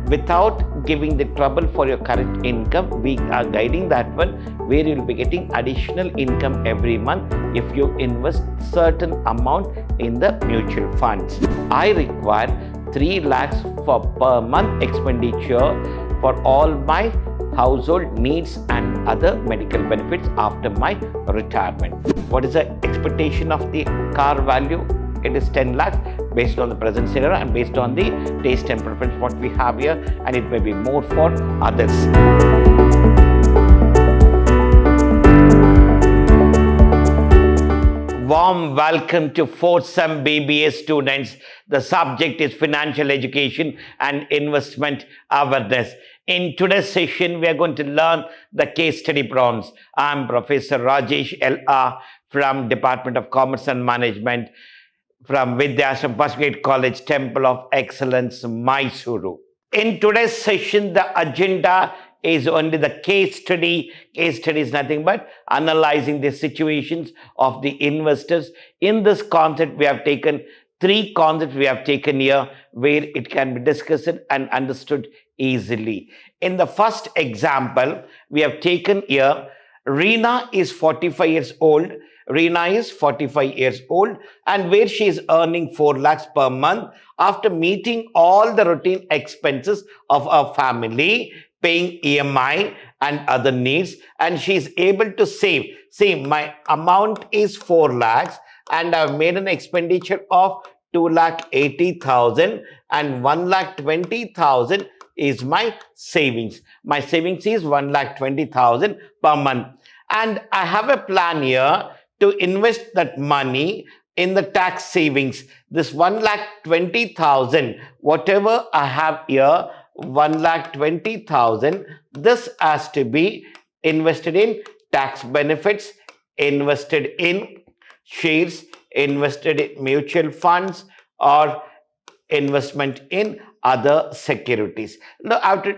without giving the trouble for your current income. We are guiding that one where you'll be getting additional income every month if you invest certain amount in the mutual funds. I require 3 lakhs for per month expenditure for all my household needs and other medical benefits after my retirement. What is the expectation of the car value? It is 10 lakhs based on the present scenario and based on the taste and preference what we have here, and it may be more for others. Warm welcome to 4th Sem BBA students. The subject is financial education and investment awareness. In today's session, we are going to learn the case study prawns. I am Professor Rajesh L.R. from Department of Commerce and Management from Vidhyaashram First Grade College, Temple of Excellence, MYSURU. In today's session, the agenda is only the case study. Case study is nothing but analyzing the situations of the investors. In this concept, we have taken 3 concepts we have taken here where it can be discussed and understood easily. In the first example, we have taken here, Reena is 45 years old. Reena is 45 years old and where she is earning 4 lakhs per month after meeting all the routine expenses of our family, paying EMI and other needs, and she is able to save. See, my amount is 4 lakhs and I have made an expenditure of 2,80,000 and 1,20,000 is my savings. My savings is 1,20,000 per month. And I have a plan here to invest that money in the tax savings. This 1,20,000, whatever I have here, 1,20,000, this has to be invested in tax benefits, invested in shares, invested in mutual funds, or investment in other securities. Now, I have to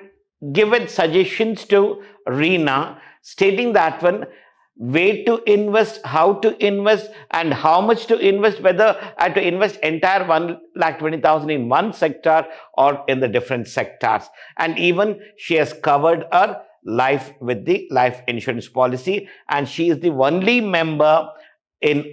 give suggestions to Reena, stating that one, where to invest, how to invest, and how much to invest, whether I have to invest entire 1,20,000 in one sector or in the different sectors. And even she has covered her life with the life insurance policy, and she is the only member in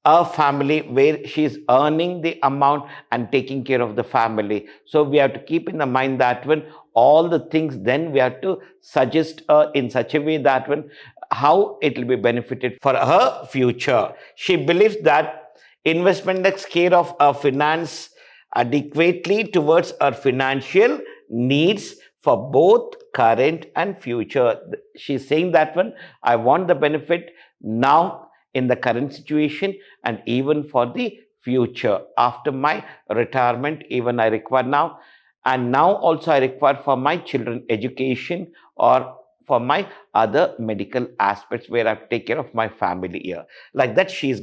a family where she is earning the amount and taking care of the family. So we have to keep in the mind that when all the things, then we have to suggest in such a way that when how it will be benefited for her future. She believes that investment takes care of her finance adequately towards her financial needs for both current and future. She's saying that one, I want the benefit now in the current situation and even for the future. After my retirement, even I require now. And now also I require for my children education or for my other medical aspects where I take care of my family here. Like that, she is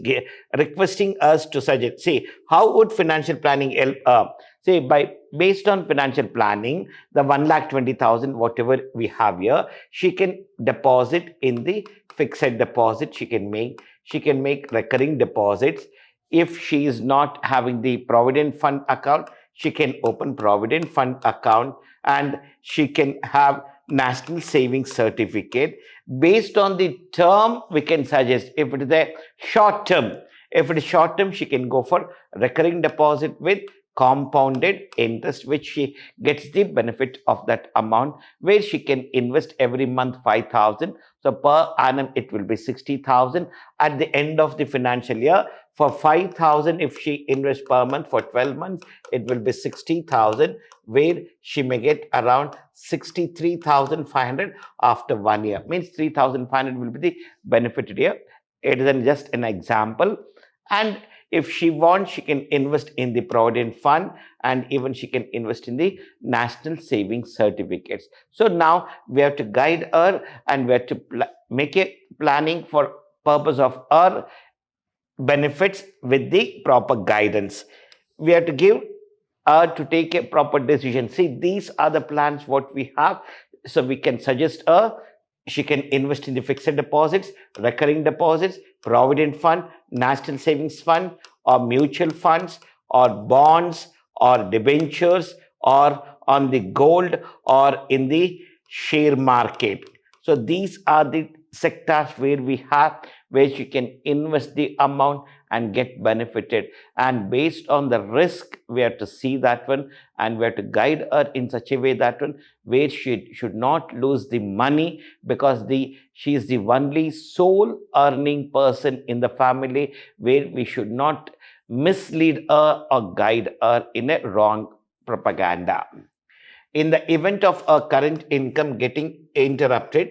requesting us to suggest, say, how would financial planning help? Say, based on financial planning, the 1,20,000, whatever we have here, she can deposit in the fixed deposit. She can make recurring deposits. If she is not having the provident fund account, she can open provident fund account, and she can have national savings certificate. Based on the term, we can suggest if it is a short term. If it is short term, she can go for recurring deposit with compounded interest, which she gets the benefit of that amount, where she can invest every month 5,000. So per annum, it will be 60,000. At the end of the financial year, for 5,000, if she invests per month for 12 months, it will be 60,000, where she may get around 63,500 after 1 year. Means 3,500 will be the benefited here. It is just an example. And if she wants, she can invest in the provident fund, and even she can invest in the national savings certificates. So now we have to guide her, and we have to make a planning for purpose of her benefits with the proper guidance. We have to give her to take a proper decision. See, these are the plans what we have. So we can suggest her. She can invest in the fixed deposits, recurring deposits, provident fund, national savings fund, or mutual funds, or bonds, or debentures, or on the gold or in the share market. So these are the sectors where we have, where you can invest the amount and get benefited. And based on the risk, we have to see that one, and we have to guide her in such a way that one where she should not lose the money, because she is the only sole earning person in the family, where we should not mislead her or guide her in a wrong propaganda. In the event of her current income getting interrupted,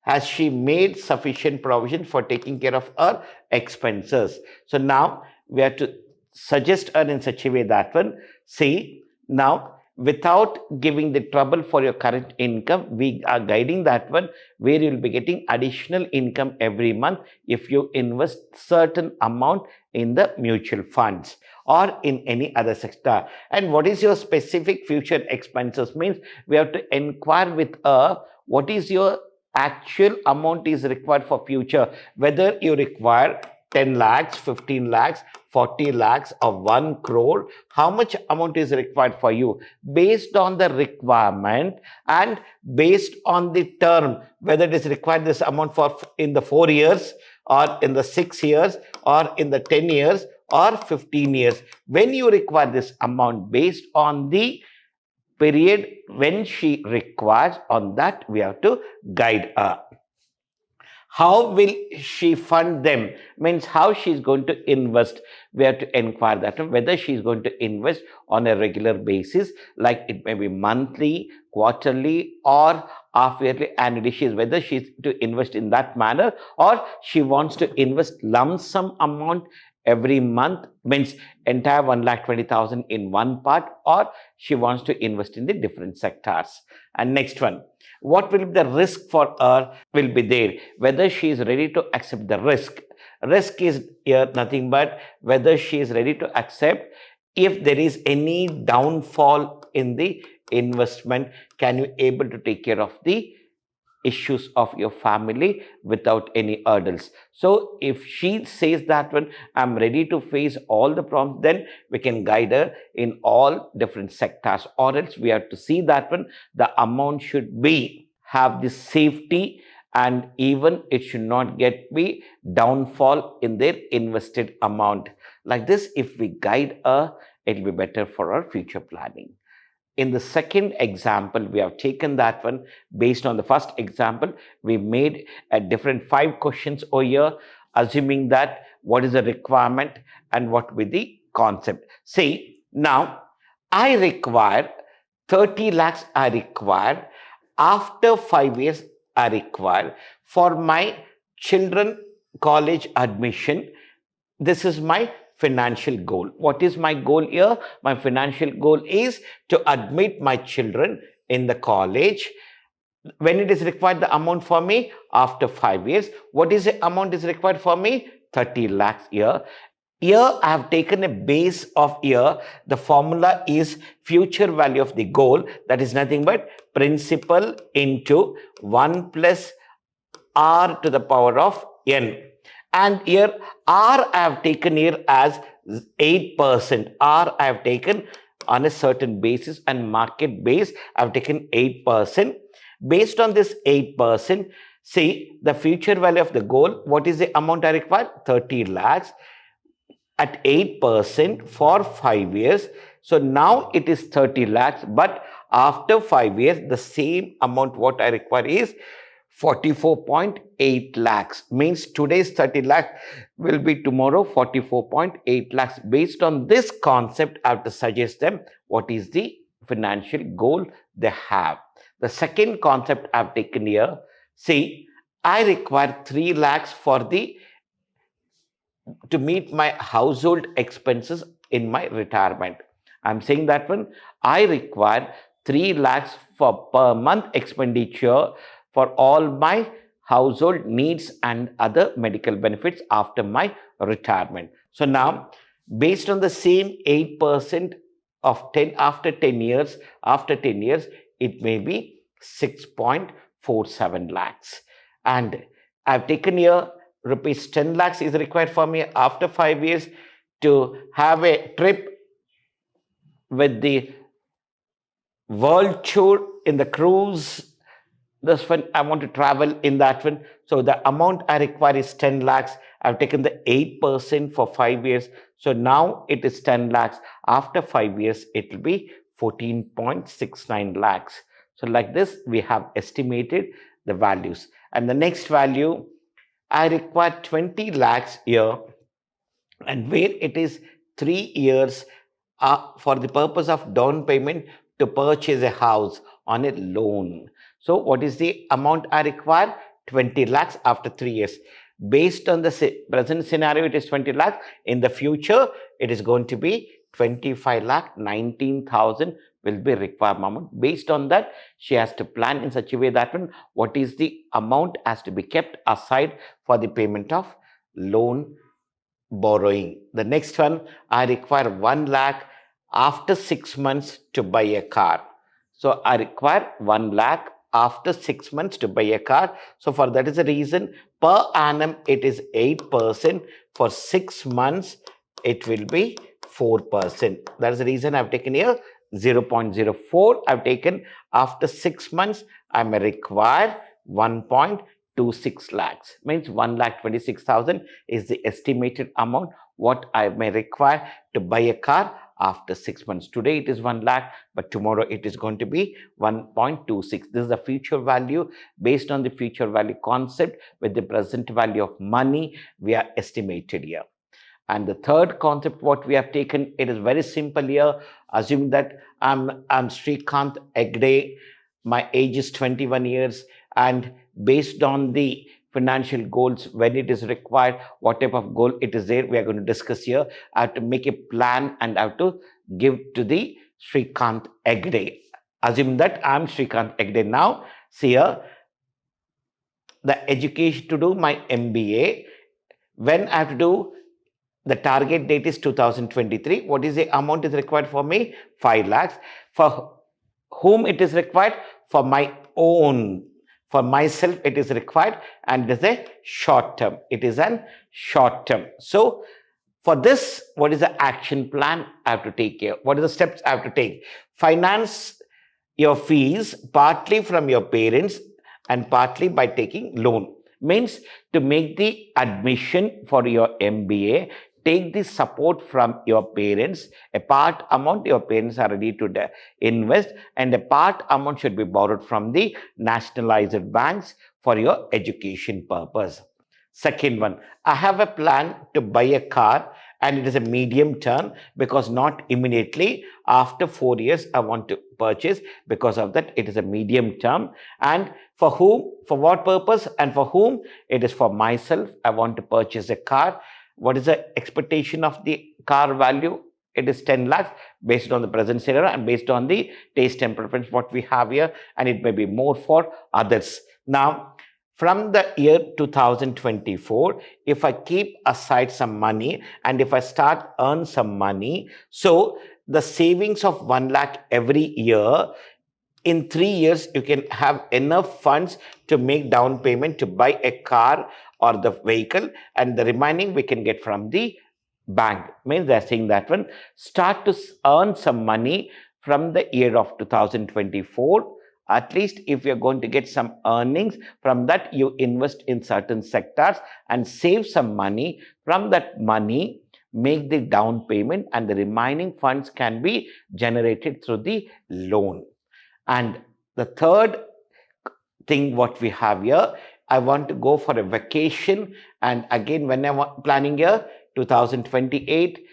has she made sufficient provision for taking care of her expenses? So now we have to suggest her in such a way that one, see, now without giving the trouble for your current income, we are guiding that one where you will be getting additional income every month if you invest certain amount in the mutual funds or in any other sector. And what is your specific future expenses means, we have to inquire with her what is your actual amount is required for future, whether you require 10 lakhs, 15 lakhs, 40 lakhs or 1 crore, how much amount is required for you. Based on the requirement and based on the term, whether it is required this amount for in the 4 years or in the 6 years or in the 10 years or 15 years. When you require this amount, based on the period when she requires, on that we have to guide her. How will she fund them means how she is going to invest. We have to inquire that whether she is going to invest on a regular basis, like it may be monthly, quarterly or half yearly, annually, whether she is to invest in that manner, or she wants to invest lump sum amount every month, means entire 1,20,000 in one part, or she wants to invest in the different sectors. And next one, what will be the risk for her will be there, whether she is ready to accept the risk. Risk is here nothing but whether she is ready to accept if there is any downfall in the investment, can you able to take care of the issues of your family without any hurdles. So if she says that when I'm ready to face all the problems, then we can guide her in all different sectors, or else we have to see that when the amount should be have the safety, and even it should not get be downfall in their invested amount. Like this, if we guide her, it will be better for our future planning. In the second example, we have taken that one based on the first example. We made a different 5 questions over here, assuming that what is the requirement and what will be the concept. See, now I require 30 lakhs I require after 5 years I require for my children college admission. This is my financial goal. What is my goal here? My financial goal is to admit my children in the college. When it is required the amount for me after 5 years, what is the amount is required for me? 30 lakhs here. Here I have taken a base of here. The formula is future value of the goal, that is nothing but principal into 1 plus r to the power of n. And here R I have taken here as 8%. R I have taken on a certain basis and market base. I have taken 8%. Based on this 8%, see the future value of the goal. What is the amount I require? 30 lakhs at 8% for 5 years. So now it is 30 lakhs, but after 5 years, the same amount what I require is 44.8 lakhs. Means today's 30 lakhs will be tomorrow 44.8 lakhs. Based on this concept, I have to suggest them what is the financial goal they have. The second concept I have taken here, see, I require 3 lakhs for to meet my household expenses in my retirement. I'm saying that one, I require 3 lakhs for per month expenditure for all my household needs and other medical benefits after my retirement. So now, based on the same 8% of 10 after 10 years, it may be 6.47 lakhs. And I've taken here rupees 10 lakhs is required for me after 5 years to have a trip with the world tour in the cruise. This one, I want to travel in that one. So the amount I require is 10 lakhs. I've taken the 8% for 5 years. So now it is 10 lakhs. After 5 years, it will be 14.69 lakhs. So like this, we have estimated the values. And the next value, I require 20 lakhs here, and where it is 3 years for the purpose of down payment to purchase a house on a loan. So what is the amount I require? 20 lakhs after 3 years. Based on the present scenario, it is 20 lakhs. In the future, it is going to be 25 lakh 19,000 will be required amount. Based on that, she has to plan in such a way that what is the amount has to be kept aside for the payment of loan borrowing. The next one, I require 1 lakh after 6 months to buy a car. So I require 1 lakh after 6 months to buy a car. So for that is the reason per annum it is 8%. For 6 months it will be 4%. That is the reason I've taken here 0.04. I've taken after 6 months I may require 1.26 lakhs. Means 1,26,000 is the estimated amount what I may require to buy a car after 6 months. Today it is 1 lakh, but tomorrow it is going to be 1.26. This is the future value. Based on the future value concept with the present value of money, we are estimated here. And the third concept what we have taken, it is very simple here. Assume that I'm Srikanth Egde, my age is 21 years, and based on the financial goals, when it is required, what type of goal it is there, we are going to discuss here. I have to make a plan and I have to give to the Srikanth Egde. Assume that I'm Srikanth Egde now. See here, the education to do my MBA, when I have to do, the target date is 2023. What is the amount is required for me? 5 lakhs. For whom it is required? For my own. For myself it is required, and it is a short term. It is an short term. So for this, what is the action plan I have to take here? What are the steps I have to take? Finance your fees partly from your parents and partly by taking loan. Means to make the admission for your MBA, take the support from your parents. A part amount your parents are ready to invest, and a part amount should be borrowed from the nationalized banks for your education purpose. Second one, I have a plan to buy a car, and it is a medium term, because not immediately after 4 years I want to purchase. Because of that, it is a medium term. And for whom, for what purpose, and for whom? It is for myself. I want to purchase a car. What is the expectation of the car value? It is 10 lakhs based on the present scenario and based on the taste and preference what we have here, and it may be more for others. Now, from the year 2024, if I keep aside some money and if I start earn some money, so the savings of 1 lakh every year, in 3 years, you can have enough funds to make down payment to buy a car or the vehicle, and the remaining we can get from the bank. Means they're saying that one, start to earn some money from the year of 2024. At least if you're going to get some earnings from that, you invest in certain sectors and save some money. From that money, make the down payment, and the remaining funds can be generated through the loan. And the third thing what we have here, I want to go for a vacation, and again when I'm planning here 2028,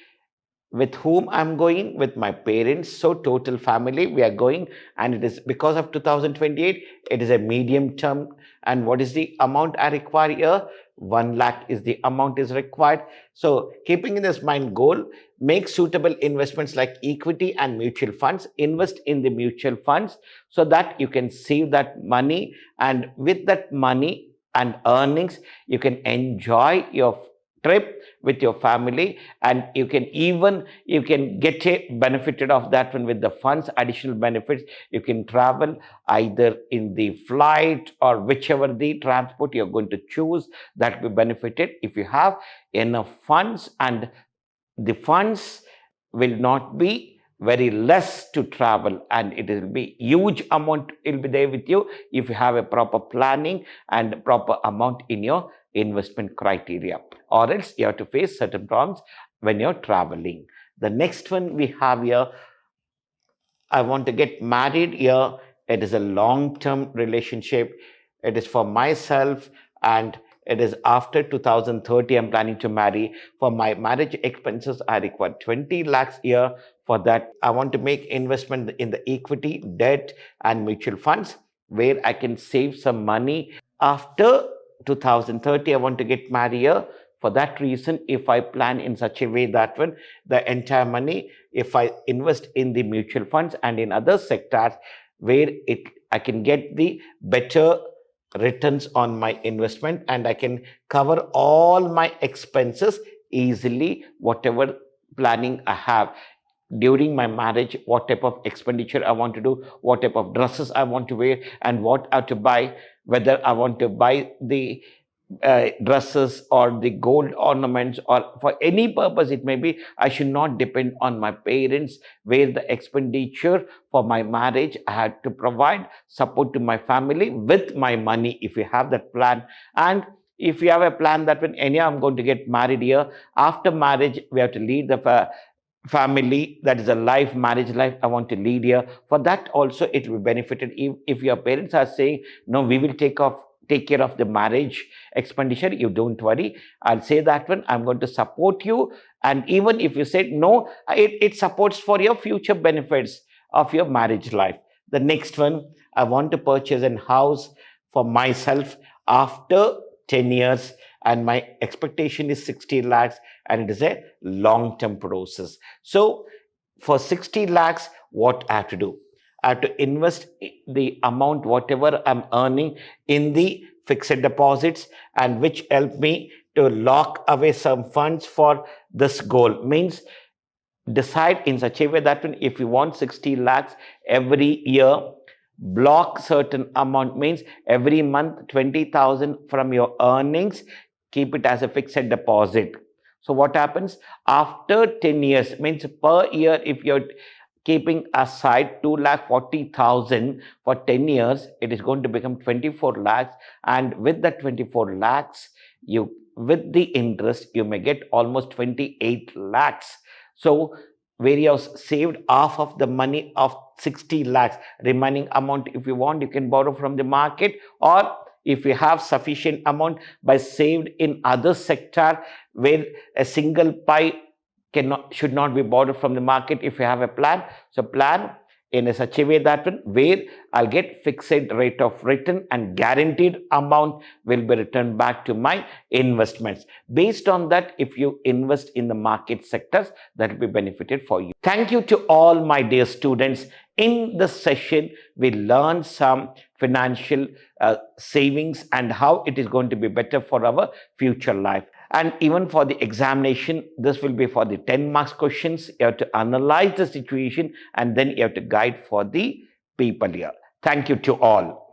with whom I'm going? With my parents. So total family we are going, and it is because of 2028, it is a medium term. And what is the amount I require here? 1 lakh is the amount is required. So keeping in this mind goal, make suitable investments like equity and mutual funds. Invest in the mutual funds so that you can save that money, and with that money and earnings, you can enjoy your trip with your family, and you can get a benefited of that one with the funds. Additional benefits, you can travel either in the flight or whichever the transport you're going to choose, that will be benefited if you have enough funds. And the funds will not be very less to travel, and it will be huge amount will be there with you if you have a proper planning and proper amount in your investment criteria, or else you have to face certain problems when you're traveling. The next one we have here, I want to get married here. It is a long-term relationship. It is for myself, and it is after 2030 I'm planning to marry. For my marriage expenses, I require 20 lakhs a year. For that, I want to make investment in the equity, debt, and mutual funds where I can save some money. After 2030, I want to get married here. For that reason, if I plan in such a way that when the entire money, if I invest in the mutual funds and in other sectors where I can get the better returns on my investment, and I can cover all my expenses easily, whatever planning I have during my marriage, what type of expenditure I want to do, what type of dresses I want to wear, and what I have to buy, whether I want to buy the dresses or the gold ornaments or for any purpose it may be. I should not depend on my parents, where the expenditure for my marriage I had to provide support to my family with my money. If you have that plan, and if you have a plan that when anyhow I'm going to get married here, after marriage we have to lead the family, that is a life, marriage life I want to lead here, for that also it will be benefited. If your parents are saying no, we will take care of the marriage expenditure, you don't worry, I'll say that one, I'm going to support you. And even if you said no, it supports for your future benefits of your marriage life. The next one, I want to purchase a house for myself after 10 years, and my expectation is 60 lakhs, and it is a long-term process. So for 60 lakhs, what I have to do? I have to invest the amount, whatever I'm earning, in the fixed deposits, and which help me to lock away some funds for this goal. Means decide in such a way that when if you want 60 lakhs every year, block certain amount, means every month 20,000 from your earnings, keep it as a fixed deposit. So what happens after 10 years, means per year if you're keeping aside 2,40,000 for 10 years, it is going to become 24 lakhs. And with that 24 lakhs, you with the interest, you may get almost 28 lakhs. So where you have saved half of the money of 60 lakhs, remaining amount, if you want, you can borrow from the market, or if you have sufficient amount by saved in other sector where a single pie should not be borrowed from the market. If you have a plan, so plan in such a way that where I'll get fixed rate of return and guaranteed amount will be returned back to my investments. Based on that, if you invest in the market sectors, that will be benefited for you. Thank you to all my dear students. In this session, we learned some financial savings and how it is going to be better for our future life. And even for the examination, this will be for the 10 marks questions. You have to analyze the situation and then you have to guide for the people here. Thank you to all.